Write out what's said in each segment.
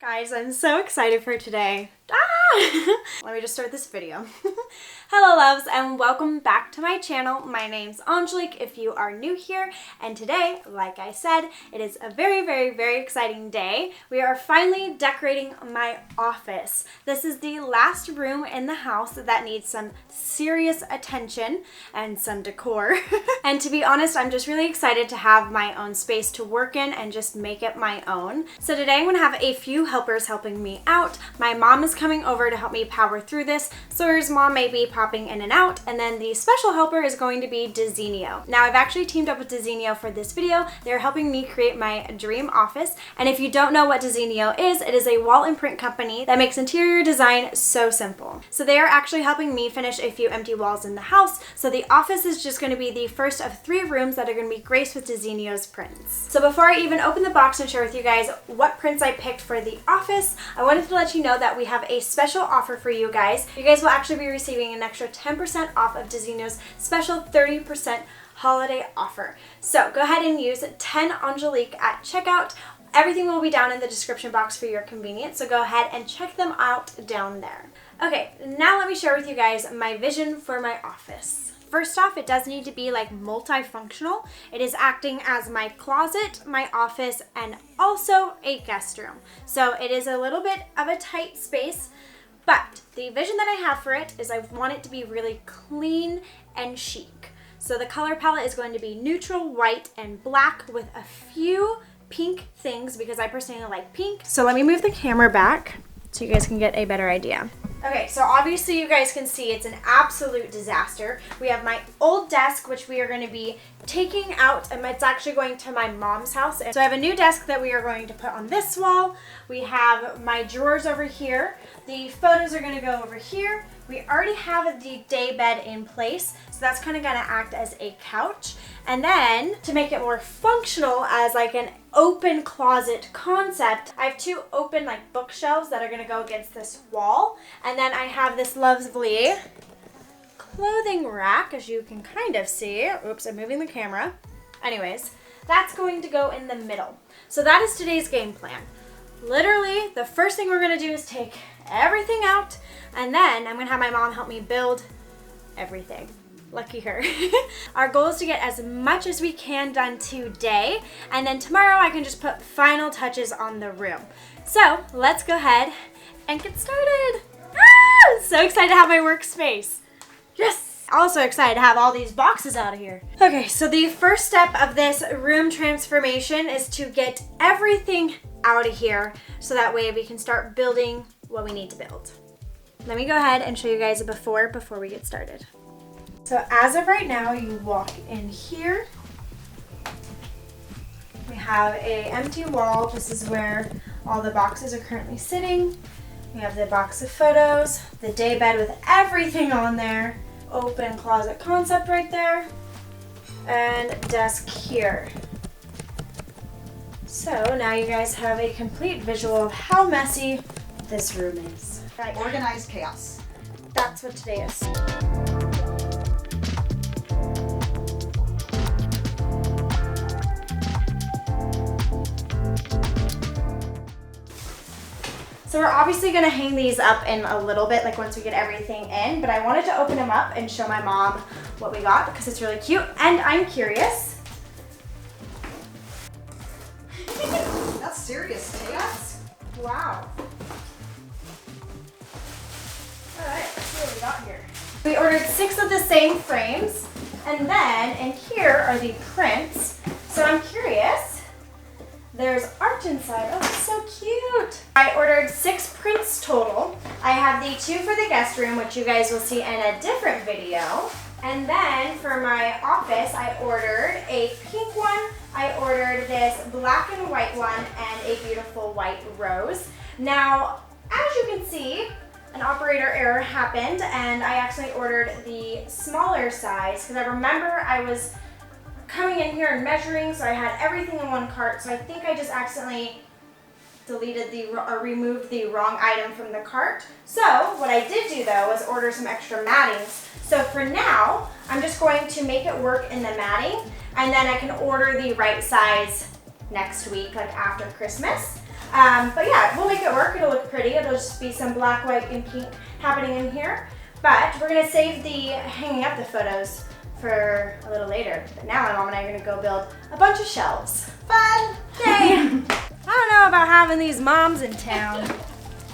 Guys, I'm so excited for today. Let me just start this video. Hello loves and welcome back to my channel. My name's Angelique if you are new here, and today, like I said, it is a very exciting day. We are finally decorating my office. This is the last room in the house that needs some serious attention and some decor. And to be honest, I'm just really excited to have my own space to work in and just make it my own. So today I'm gonna have a few helpers helping me out. My mom is coming over to help me power through this. Sawyer's mom may be popping in and out, and then the special helper is going to be Desenio. Now I've actually teamed up with Desenio for this video. They're helping me create my dream office, and if you don't know what Desenio is, it is a wall and print company that makes interior design so simple. So they are actually helping me finish a few empty walls in the house, so the office is just going to be the first of 3 rooms that are going to be graced with Desenio's prints. So before I even open the box and share with you guys what prints I picked for the office, I wanted to let you know that we have a special offer for you guys. You guys will actually be receiving an extra 10% off of Desenio's special 30% holiday offer. So go ahead and use 10 Angelique at checkout. Everything will be down in the description box for your convenience, so go ahead and check them out down there. Okay, now let me share with you guys my vision for my office. First off, it does need to be like multifunctional. It is acting as my closet, my office, and also a guest room. So it is a little bit of a tight space, but the vision that I have for it is I want it to be really clean and chic. So the color palette is going to be neutral white and black with a few pink things because I personally like pink. So let me move the camera back so you guys can get a better idea. Okay, so obviously you guys can see it's an absolute disaster. We have my old desk, which we are going to be taking out, and it's actually going to my mom's house. So I have a new desk that we are going to put on this wall. We have my drawers over here. The photos are going to go over here. We already have the day bed in place, so that's kind of going to act as a couch. And then to make it more functional as like an open closet concept, I have 2 open like bookshelves that are going to go against this wall. And then I have this lovely clothing rack, as you can kind of see. Oops, I'm moving the camera. Anyways, that's going to go in the middle. So that is today's game plan. Literally, the first thing we're going to do is take everything out, and then I'm going to have my mom help me build everything. Lucky her. Our goal is to get as much as we can done today, and then tomorrow I can just put final touches on the room. So let's go ahead and get started. So excited to have my workspace. Yes! Also excited to have all these boxes out of here. Okay, so the first step of this room transformation is to get everything out of here so that way we can start building what we need to build. Let me go ahead and show you guys a before we get started. So as of right now, you walk in here. We have a empty wall. This is where all the boxes are currently sitting. We have the box of photos, the day bed with everything on there, open closet concept right there, and desk here. So now you guys have a complete visual of how messy this room is. Right. Organized chaos. That's what today is. So we're obviously going to hang these up in a little bit, like once we get everything in, but I wanted to open them up and show my mom what we got because it's really cute, and I'm curious. That's serious chaos. Wow. Alright, let's see what we got here. We ordered 6 of the same frames, and then in here are the prints. So I'm curious. There's art inside. Oh, it's so cute. I ordered 6 prints total. I have the 2 for the guest room, which you guys will see in a different video. And then for my office, I ordered a pink one. I ordered this black and white one and a beautiful white rose. Now, as you can see, an operator error happened and I actually ordered the smaller size because I remember I was coming in here and measuring, so I had everything in one cart, so I think I just accidentally removed the wrong item from the cart. So what I did do though was order some extra mattings. So for now, I'm just going to make it work in the matting, and then I can order the right size next week, like after Christmas. But yeah, we'll make it work. It'll look pretty. It'll just be some black, white, and pink happening in here. But we're gonna save the hanging up the photos for a little later. But now my mom and I are gonna go build a bunch of shelves. Fun! Yay! I don't know about having these moms in town.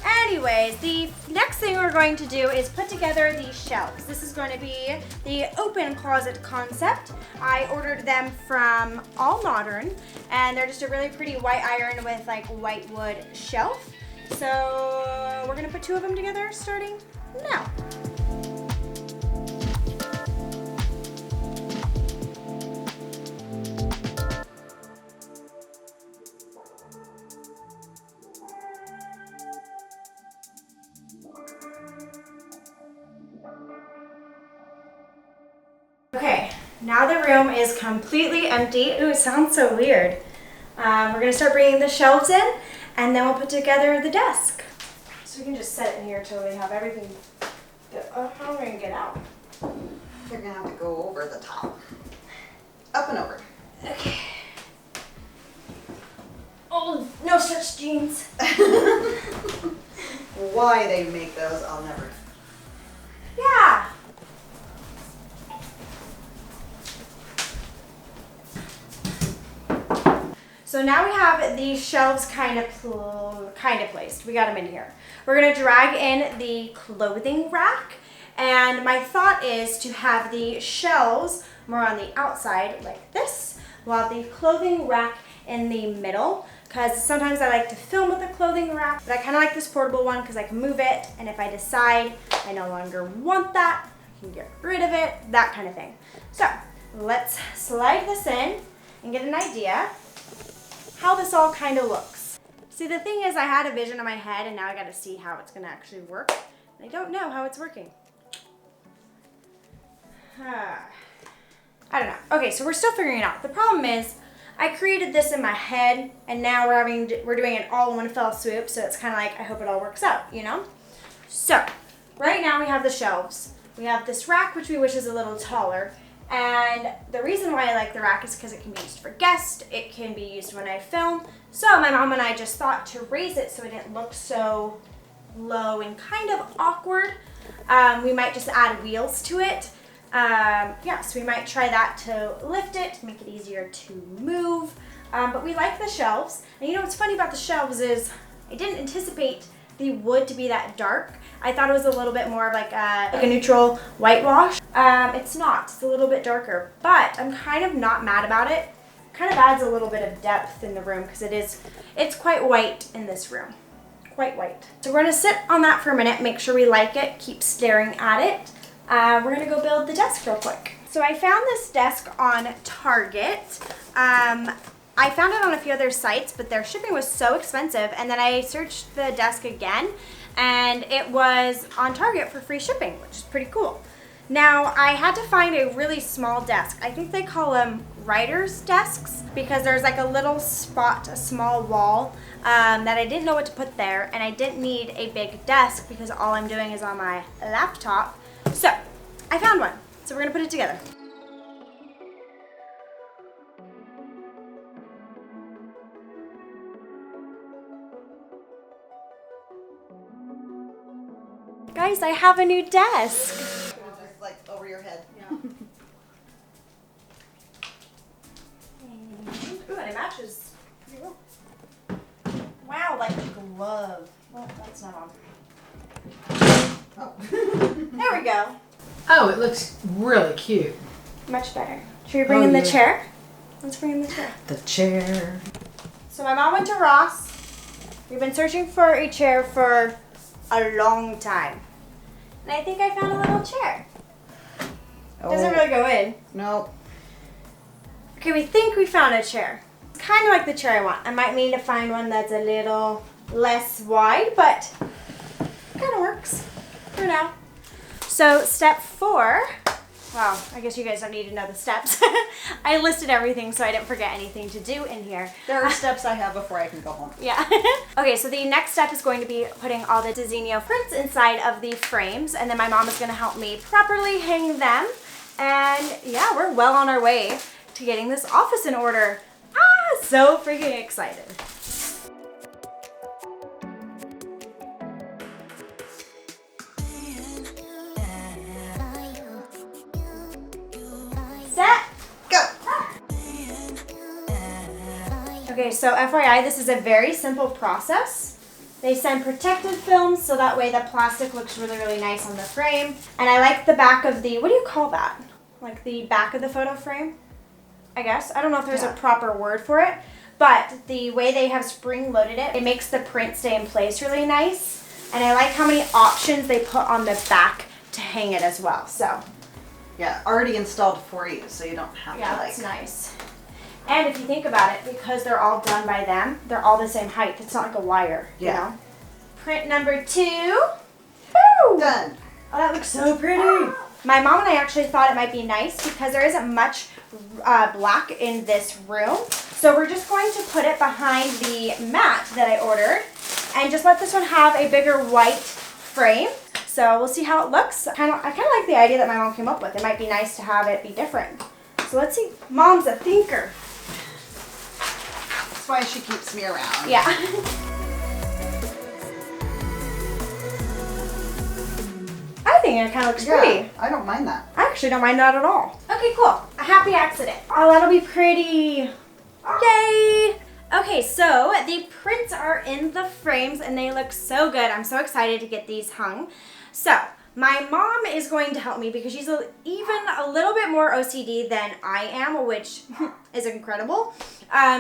Anyways, the next thing we're going to do is put together the shelves. This is going to be the open closet concept. I ordered them from All Modern, and they're just a really pretty white iron with like white wood shelf. So we're gonna put 2 of them together starting now. Okay, now the room is completely empty. Ooh, it sounds so weird. We're gonna start bringing the shelves in, and then we'll put together the desk. So we can just set it in here till we have everything. How am I gonna get out? You're gonna have to go over the top. Up and over. Okay. Oh, no such jeans. Why they make those, I'll never. Yeah. So now we have these shelves kind of placed. We got them in here. We're gonna drag in the clothing rack, and my thought is to have the shelves more on the outside like this, while the clothing rack in the middle, because sometimes I like to film with the clothing rack, but I kind of like this portable one because I can move it, and if I decide I no longer want that, I can get rid of it, that kind of thing. So let's slide this in and get an idea how this all kind of looks. See, the thing is, I had a vision in my head, and now I got to see how it's going to actually work. I don't know how it's working. I don't know. Okay, so we're still figuring it out. The problem is, I created this in my head, and now we're doing it all in one fell swoop, so it's kind of like, I hope it all works out, you know? So, right now we have the shelves. We have this rack, which we wish is a little taller. And the reason why I like the rack is because it can be used for guests, it can be used when I film. So my mom and I just thought to raise it so it didn't look so low and kind of awkward. We might just add wheels to it. Yeah, so we might try that to lift it, make it easier to move. But we like the shelves. And you know what's funny about the shelves is I didn't anticipate the wood to be that dark. I thought it was a little bit more of like a neutral whitewash. It's not, it's a little bit darker, but I'm kind of not mad about it. Kind of adds a little bit of depth in the room because it's quite white in this room, quite white. So we're gonna sit on that for a minute, make sure we like it, keep staring at it. We're gonna go build the desk real quick. So I found this desk on Target. I found it on a few other sites, but their shipping was so expensive, and then I searched the desk again, and it was on Target for free shipping, which is pretty cool. Now, I had to find a really small desk. I think they call them writer's desks, because there's like a little spot, a small wall, that I didn't know what to put there, and I didn't need a big desk because all I'm doing is on my laptop. So, I found one. So we're gonna put it together. Guys, I have a new desk. Just like over your head. Yeah. Ooh, and it matches pretty well. Wow, like a glove. Well, that's not on. Oh. There we go. Oh, it looks really cute. Much better. Should we bring in the chair? Let's bring in the chair. The chair. So my mom went to Ross. We've been searching for a chair for a long time. And I think I found a little chair. Doesn't really go in. No. Okay, we think we found a chair. It's kind of like the chair I want. I might need to find one that's a little less wide, but it kind of works for now. So step 4. Wow, I guess you guys don't need to know the steps. I listed everything so I didn't forget anything to do in here. There are steps I have before I can go home. Yeah. Okay, so the next step is going to be putting all the Desenio prints inside of the frames, and then my mom is going to help me properly hang them. And yeah, we're well on our way to getting this office in order. Ah, so freaking excited. Okay, so FYI, this is a very simple process. They send protective film so that way the plastic looks really, really nice on the frame. And I like the back of the, what do you call that? Like the back of the photo frame, I guess. I don't know if there's a proper word for it, but the way they have spring loaded it, it makes the print stay in place really nice. And I like how many options they put on the back to hang it as well, so. Yeah, already installed for you, so you don't have to like. Yeah, that's nice. And if you think about it, because they're all done by them, they're all the same height. It's not like a wire, you know? Print number 2. Woo! Done. Oh, that looks so pretty. My mom and I actually thought it might be nice because there isn't much black in this room. So we're just going to put it behind the mat that I ordered and just let this one have a bigger white frame. So we'll see how it looks. I kind of like the idea that my mom came up with. It might be nice to have it be different. So let's see. Mom's a thinker. That's why she keeps me around. Yeah. I think it kind of looks pretty. I don't mind that. I actually don't mind that at all. Okay, cool. A happy accident. Oh, that'll be pretty. Yay! Okay, so the prints are in the frames and they look so good. I'm so excited to get these hung. So, my mom is going to help me because she's even a little bit more OCD than I am, which is incredible.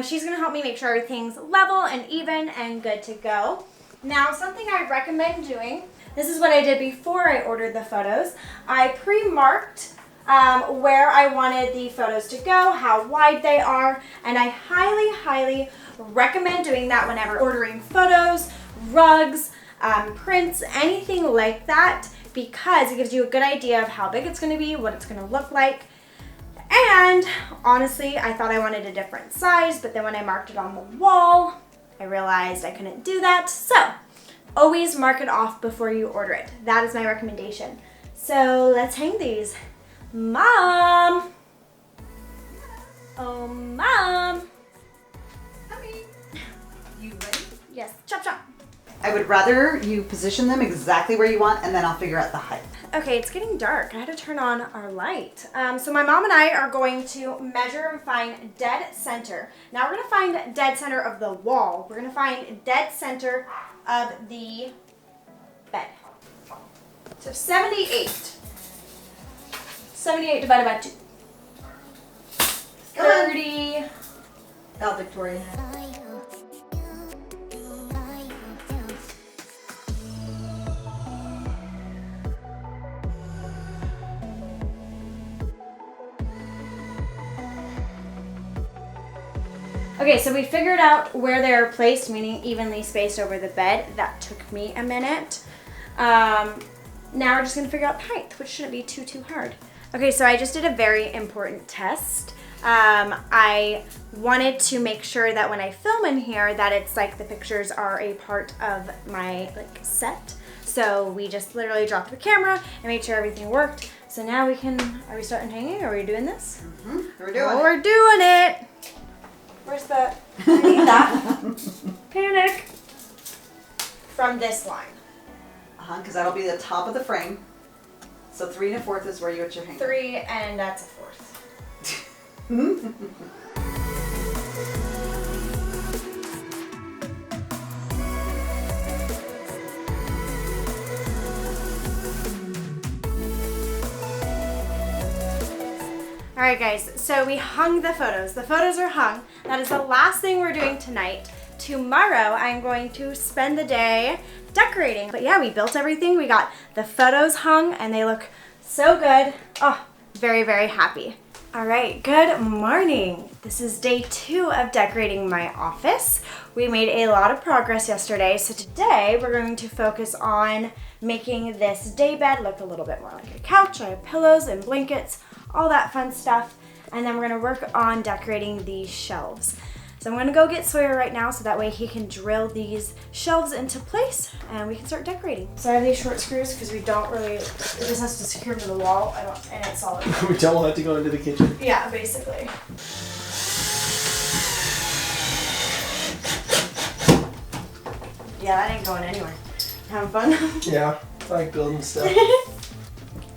She's going to help me make sure everything's level and even and good to go. Now, something I recommend doing, this is what I did before I ordered the photos. I pre-marked where I wanted the photos to go, how wide they are, and I highly, highly recommend doing that whenever ordering photos, rugs, prints, anything like that, because it gives you a good idea of how big it's going to be, what it's going to look like. And honestly, I thought I wanted a different size, but then when I marked it on the wall, I realized I couldn't do that. So always mark it off before you order it. That is my recommendation. So let's hang these. Mom! Oh, Mom! Honey, you ready? Yes, chop chop. I would rather you position them exactly where you want and then I'll figure out the height. Okay, it's getting dark. I had to turn on our light. So my mom and I are going to measure and find dead center. Now we're going to find dead center of the wall. We're going to find dead center of the bed. So 78. 78 divided by 2. 30. Oh, Victoria. Okay, so we figured out where they're placed, meaning evenly spaced over the bed. That took me a minute. Now we're just gonna figure out the height, which shouldn't be too hard. Okay, so I just did a very important test. I wanted to make sure that when I film in here that it's like the pictures are a part of my set. So we just literally dropped the camera and made sure everything worked. So now we can, are we starting hanging? Are we doing this? Mm-hmm. We're doing it. We're doing it. Where's the, I need that. Panic. From this line. Because that'll be the top of the frame. So 3 1/4 is where you put your hanger. 3 and that's a 4th. Alright guys, so we hung the photos. The photos are hung. That is the last thing we're doing tonight. Tomorrow I'm going to spend the day decorating. But yeah, we built everything. We got the photos hung and they look so good. Oh, very, very happy. All right, good morning. This is day 2 of decorating my office. We made a lot of progress yesterday, so today we're going to focus on making this day bed look a little bit more like a couch. I have pillows and blankets, all that fun stuff, and then we're gonna work on decorating these shelves. So I'm gonna go get Sawyer right now so that way he can drill these shelves into place and we can start decorating. So I have these short screws because we don't really, it just has to secure to the wall and it's solid. We don't want it to go into the kitchen. Yeah, basically. Yeah, that ain't going anywhere. Having fun? Yeah, I like building stuff.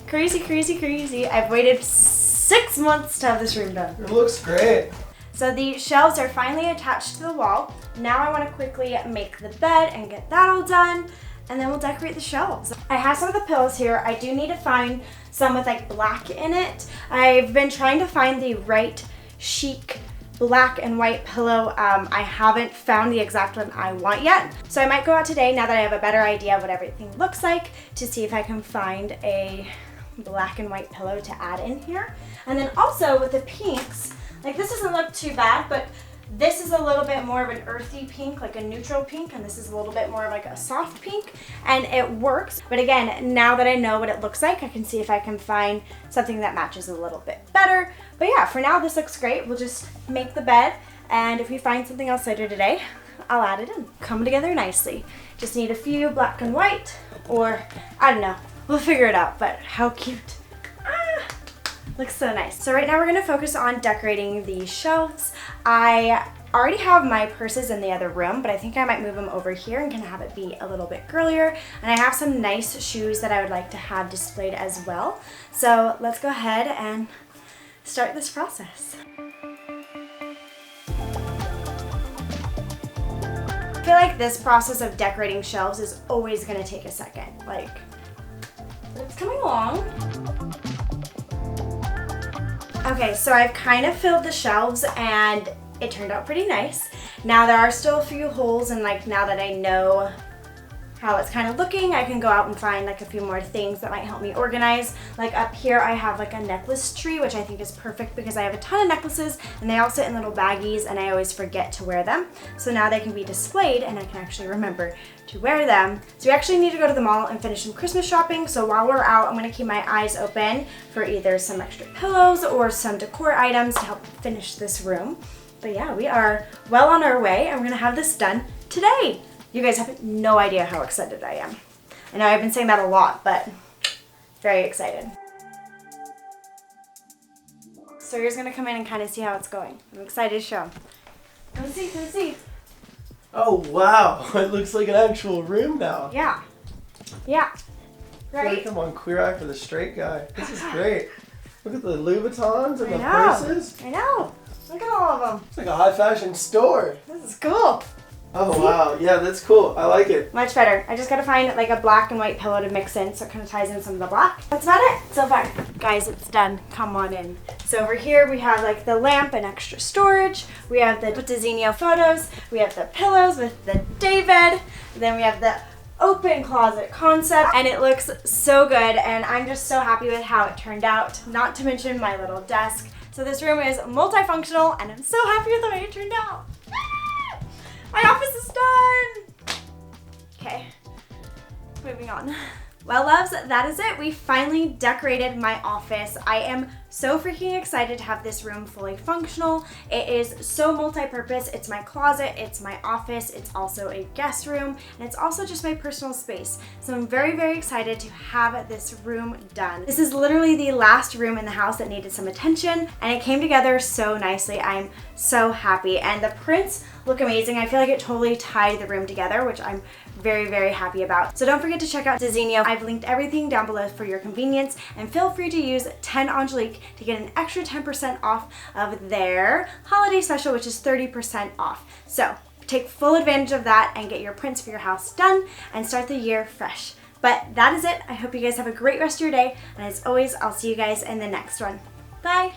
Crazy, crazy, crazy. I've waited 6 months to have this room done. It looks great. So the shelves are finally attached to the wall. Now I want to quickly make the bed and get that all done, and then we'll decorate the shelves. I have some of the pillows here. I do need to find some with like black in it. I've been trying to find the right chic black and white pillow. I haven't found the exact one I want yet. So I might go out today, now that I have a better idea of what everything looks like, to see if I can find a black and white pillow to add in here. And then also with the pinks, like this doesn't look too bad, but this is a little bit more of an earthy pink, like a neutral pink, and this is a little bit more of like a soft pink, and it works. But again, now that I know what it looks like, I can see if I can find something that matches a little bit better. But yeah, for now this looks great. We'll just make the bed, and if we find something else later today, I'll add it in. Come together nicely. Just need a few black and white, or I don't know. We'll figure it out, but how cute. Looks so nice. So right now we're gonna focus on decorating the shelves. I already have my purses in the other room, but I think I might move them over here and kind of have it be a little bit girlier. And I have some nice shoes that I would like to have displayed as well. So let's go ahead and start this process. I feel like this process of decorating shelves is always gonna take a second. Like, but it's coming along. Okay, so I've kind of filled the shelves and it turned out pretty nice. Now there are still a few holes, and like now that I know how it's kind of looking, I can go out and find like a few more things that might help me organize. Like up here I have like a necklace tree, which I think is perfect because I have a ton of necklaces and they all sit in little baggies and I always forget to wear them. So now they can be displayed and I can actually remember to wear them. So we actually need to go to the mall and finish some Christmas shopping. So while we're out, I'm gonna keep my eyes open for either some extra pillows or some decor items to help finish this room. But yeah, we are well on our way and we're gonna have this done today. You guys have no idea how excited I am. I know I've been saying that a lot, but very excited. So you're just gonna come in and kind of see how it's going. I'm excited to show. Come see, come see. Oh wow, it looks like an actual room now. Yeah, yeah, I feel right? like I'm on Queer Eye for the Straight Guy. This is great. Look at the Louboutins and the I know. purses. I know, look at all of them. It's like a high fashion store. This is cool. Oh wow, yeah, that's cool. I like it. Much better. I just gotta find like a black and white pillow to mix in so it kind of ties in some of the black. That's about it so far. Guys, it's done. Come on in. So over here we have like the lamp and extra storage. We have the Desenio photos. We have the pillows with the day bed. Then we have the open closet concept, and it looks so good and I'm just so happy with how it turned out, not to mention my little desk. So this room is multifunctional and I'm so happy with the way it turned out. My office is done! Okay, moving on. Well, loves, that is it. We finally decorated my office. I am so freaking excited to have this room fully functional. It is so multi-purpose. It's my closet, it's my office, it's also a guest room, and it's also just my personal space. So I'm very, very excited to have this room done. This is literally the last room in the house that needed some attention, and it came together so nicely. I'm so happy, and the prints look amazing. I feel like it totally tied the room together, which I'm very, very happy about. So don't forget to check out Desenio. I've linked everything down below for your convenience, and feel free to use 10 Angelique to get an extra 10% off of their holiday special, which is 30% off. So take full advantage of that and get your prints for your house done and start the year fresh. But that is it. I hope you guys have a great rest of your day, and as always, I'll see you guys in the next one. Bye.